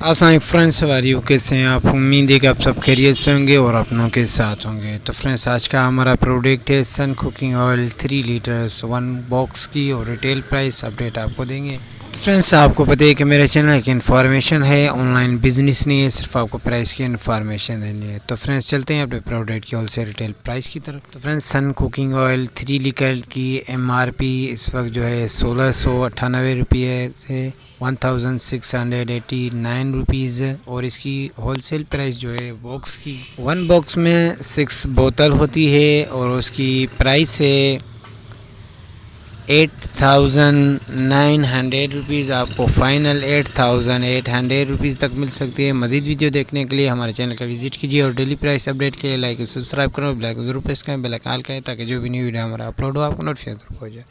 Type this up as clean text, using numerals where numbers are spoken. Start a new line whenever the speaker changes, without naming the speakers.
अस्सलाम फ्रेंड्स, हमारी कैसे हैं आप? उम्मीद है कि आप सब खैरियत से होंगे और अपनों के साथ होंगे। तो फ्रेंड्स, आज का हमारा प्रोडक्ट है सन कुकिंग ऑयल 3 लीटर्स 1 बॉक्स की और रिटेल प्राइस अपडेट आपको देंगे। तो फ्रेंड्स, आपको पता है कि मेरे चैनल की इन्फॉर्मेशन है, ऑनलाइन बिजनेस नहीं है, सिर्फ आपको प्राइस की इन्फॉर्मेशन देनी है। तो फ्रेंड्स, चलते हैं अपने प्रोडक्ट की होलसेल रिटेल प्राइस की तरफ। तो फ्रेंड्स, सन कुकिंग ऑयल 3 लीटर की MRP इस वक्त जो है 1698 रुपये से 1689 रुपीज़ है और इसकी होलसेल प्राइस जो है बॉक्स की 1 बॉक्स में 6 बोतल होती है और उसकी प्राइस है 8900 रुपीज़। आपको फाइनल 8800 रुपीज़ तक मिल सकती है। मज़ीद वीडियो देखने के लिए हमारे चैनल का विजिट कीजिए और डेली प्राइस अपडेट के लिए लाइक सब्सक्राइब करें, बेल आइकन जरूर प्रेस करें, बेल आइकन ऑल करें ताकि जो भी न्यू वीडियो हमारा अपलोड हो आपको नोटिफिकेशन हो जाए।